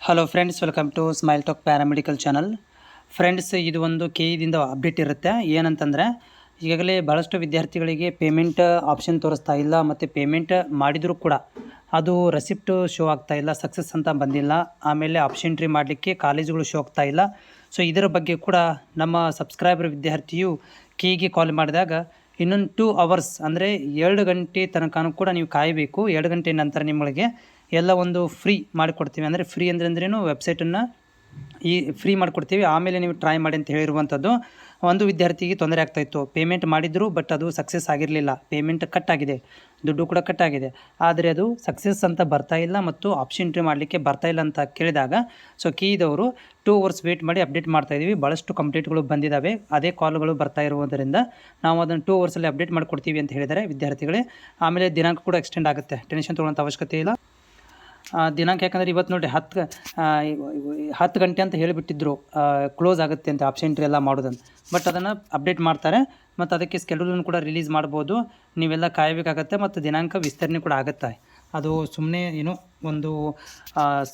Hello friends, welcome to Smile Talk paramedical channel. Friends, ಇದು ಒಂದು ಕೆಇದಿಂದ update ಇರುತ್ತೆ. ಏನಂತಂದರೆ, ಈಗಾಗಲೇ ಭಾಳಷ್ಟು ವಿದ್ಯಾರ್ಥಿಗಳಿಗೆ ಪೇಮೆಂಟ್ ಆಪ್ಷನ್ ತೋರಿಸ್ತಾ ಇಲ್ಲ, ಮತ್ತು ಪೇಮೆಂಟ್ ಮಾಡಿದರೂ ಕೂಡ ಅದು ರೆಸಿಪ್ಟು ಶೋ ಆಗ್ತಾ ಇಲ್ಲ, ಸಕ್ಸಸ್ ಅಂತ ಬಂದಿಲ್ಲ. ಆಮೇಲೆ ಆಪ್ಷನ್ ಎಂಟ್ರಿ ಮಾಡಲಿಕ್ಕೆ ಕಾಲೇಜುಗಳು ಶೋ ಆಗ್ತಾ ಇಲ್ಲ. ಸೊ ಇದರ ಬಗ್ಗೆ ಕೂಡ ನಮ್ಮ ಸಬ್ಸ್ಕ್ರೈಬರ್ ವಿದ್ಯಾರ್ಥಿಯು ಕೆಇಗೆ ಕಾಲ್ ಮಾಡಿದಾಗ ಇನ್ನೊಂದು 2 ಅವರ್ಸ್ ಅಂದರೆ 2 ಗಂಟೆ ತನಕನೂ ಕೂಡ ನೀವು ಕಾಯಬೇಕು. 2 ಗಂಟೆ ನಂತರ ನಿಮಗೆ ಎಲ್ಲ ಒಂದು ಫ್ರೀ ಮಾಡಿಕೊಡ್ತೀವಿ. ಅಂದರೆ ಫ್ರೀ ಅಂದ್ರೇನು, ವೆಬ್ಸೈಟನ್ನು ಫ್ರೀ ಮಾಡಿಕೊಡ್ತೀವಿ, ಆಮೇಲೆ ನೀವು ಟ್ರೈ ಮಾಡಿ ಅಂತ ಹೇಳಿರುವಂಥದ್ದು. ಒಂದು ವಿದ್ಯಾರ್ಥಿಗೆ ತೊಂದರೆ ಆಗ್ತಾಯಿತ್ತು. ಪೇಮೆಂಟ್ ಮಾಡಿದ್ರು, ಬಟ್ ಅದು ಸಕ್ಸಸ್ ಆಗಿರಲಿಲ್ಲ. ಪೇಮೆಂಟ್ ಕಟ್ ಆಗಿದೆ, ದುಡ್ಡು ಕೂಡ ಕಟ್ ಆಗಿದೆ, ಆದರೆ ಅದು ಸಕ್ಸಸ್ ಅಂತ ಬರ್ತಾ ಇಲ್ಲ ಮತ್ತು ಆಪ್ಷನ್ ಎಂಟ್ರಿ ಮಾಡಲಿಕ್ಕೆ ಬರ್ತಾ ಇಲ್ಲ ಅಂತ ಕೇಳಿದಾಗ, ಸೊ ಕೀದವರು 2 ಅವರ್ಸ್ ವೇಟ್ ಮಾಡಿ ಅಪ್ಡೇಟ್ ಮಾಡ್ತಾಯಿದ್ದೀವಿ. ಭಾಳಷ್ಟು ಕಂಪ್ಲೇಂಟ್ಗಳು ಬಂದಿದ್ದಾವೆ, ಅದೇ ಕಾಲ್ಗಳು ಬರ್ತಾ ಇರುವುದರಿಂದ ನಾವು ಅದನ್ನು 2 ಅವರ್ಸಲ್ಲಿ ಅಪ್ಡೇಟ್ ಮಾಡಿಕೊಡ್ತೀವಿ ಅಂತ ಹೇಳಿದ್ದಾರೆ ವಿದ್ಯಾರ್ಥಿಗಳೇ. ಆಮೇಲೆ ದಿನಾಂಕ ಕೂಡ ಎಕ್ಸ್ಟೆಂಡ್ ಆಗುತ್ತೆ, ಟೆನ್ಷನ್ ತೊಗೊಳ್ಳೋಂಥ ಅವಶ್ಯಕತೆ ಇಲ್ಲ. ದಿನಾಂಕ ಯಾಕಂದರೆ ಇವತ್ತು ನೋಡಿ 10 ಗಂಟೆ ಅಂತ ಹೇಳಿಬಿಟ್ಟಿದ್ರು, ಕ್ಲೋಸ್ ಆಗುತ್ತೆ ಅಂತ ಆಪ್ಷನ್ ಎಂಟ್ರಿ ಎಲ್ಲ ಮಾಡೋದಂತ. ಬಟ್ ಅದನ್ನು ಅಪ್ಡೇಟ್ ಮಾಡ್ತಾರೆ ಮತ್ತು ಅದಕ್ಕೆ ಸ್ಕೆಡ್ಯೂಲನ್ನು ಕೂಡ ರಿಲೀಸ್ ಮಾಡ್ಬೋದು. ನೀವೆಲ್ಲ ಕಾಯಬೇಕಾಗತ್ತೆ ಮತ್ತು ದಿನಾಂಕ ವಿಸ್ತರಣೆ ಕೂಡ ಆಗುತ್ತೆ. ಅದು ಸುಮ್ಮನೆ ಏನೋ ಒಂದು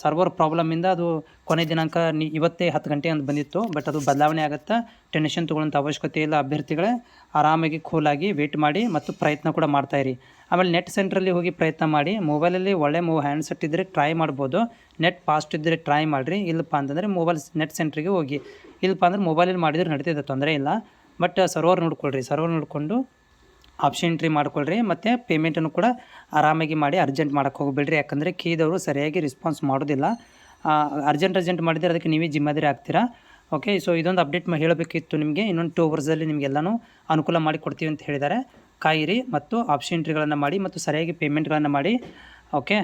ಸರ್ವರ್ ಪ್ರಾಬ್ಲಮಿಂದ ಅದು ಕೊನೆ ದಿನಾಂಕ ಇವತ್ತೇ 10 ಗಂಟೆ ಅಂತ ಬಂದಿತ್ತು. ಬಟ್ ಅದು ಬದಲಾವಣೆ ಆಗುತ್ತೆ. ಟೆನ್ಷನ್ ತೊಗೊಳ್ಳೋಂಥ ಅವಶ್ಯಕತೆ ಇಲ್ಲ. ಅಭ್ಯರ್ಥಿಗಳೇ ಆರಾಮಾಗಿ ಕೂಲಾಗಿ ವೇಟ್ ಮಾಡಿ ಮತ್ತು ಪ್ರಯತ್ನ ಕೂಡ ಮಾಡ್ತಾಯಿರಿ. ಆಮೇಲೆ ನೆಟ್ ಸೆಂಟ್ರಲ್ಲಿ ಹೋಗಿ ಪ್ರಯತ್ನ ಮಾಡಿ. ಮೊಬೈಲಲ್ಲಿ ಒಳ್ಳೆ ಹ್ಯಾಂಡ್ಸೆಟ್ ಇದ್ದರೆ ಟ್ರೈ ಮಾಡ್ಬೋದು. ನೆಟ್ ಫಾಸ್ಟ್ ಇದ್ದರೆ ಟ್ರೈ ಮಾಡಿರಿ. ಇಲ್ಲಪ್ಪ ಅಂತಂದರೆ ನೆಟ್ ಸೆಂಟ್ರಿಗೆ ಹೋಗಿ. ಇಲ್ಲಪ್ಪ ಅಂದ್ರೆ ಮೊಬೈಲಲ್ಲಿ ಮಾಡಿದ್ರೆ ನಡೀತದೆ, ತೊಂದರೆ ಇಲ್ಲ. ಬಟ್ ಸರ್ವರ್ ನೋಡಿಕೊಂಡು ಆಪ್ಷನ್ ಎಂಟ್ರಿ ಮಾಡ್ಕೊಳ್ರಿ ಮತ್ತು ಪೇಮೆಂಟನ್ನು ಕೂಡ ಆರಾಮಾಗಿ ಮಾಡಿ. ಅರ್ಜೆಂಟ್ ಮಾಡೋಕ್ಕೆ ಹೋಗಬೇಡ್ರಿ, ಯಾಕಂದರೆ ಕೀದವರು ಸರಿಯಾಗಿ ರೆಸ್ಪಾನ್ಸ್ ಮಾಡೋದಿಲ್ಲ. ಅರ್ಜೆಂಟ್ ಮಾಡಿದರೆ ಅದಕ್ಕೆ ನೀವೇ ಜಿಮ್ಮೆದಾರಿ ಆಗ್ತೀರಾ. ಓಕೆ, ಸೊ ಇದೊಂದು ಅಪ್ಡೇಟ್ ಹೇಳಬೇಕಿತ್ತು ನಿಮಗೆ. ಇನ್ನೊಂದು 2 ಅವರ್ಸಲ್ಲಿ ನಿಮಗೆಲ್ಲನೂ ಅನುಕೂಲ ಮಾಡಿ ಕೊಡ್ತೀವಿ ಅಂತ ಹೇಳಿದ್ದಾರೆ. ಕಾಯಿರಿ ಮತ್ತು ಆಪ್ಷನ್ ಎಂಟ್ರಿಗಳನ್ನು ಮಾಡಿ ಮತ್ತು ಸರಿಯಾಗಿ ಪೇಮೆಂಟ್ಗಳನ್ನು ಮಾಡಿ. ಓಕೆ,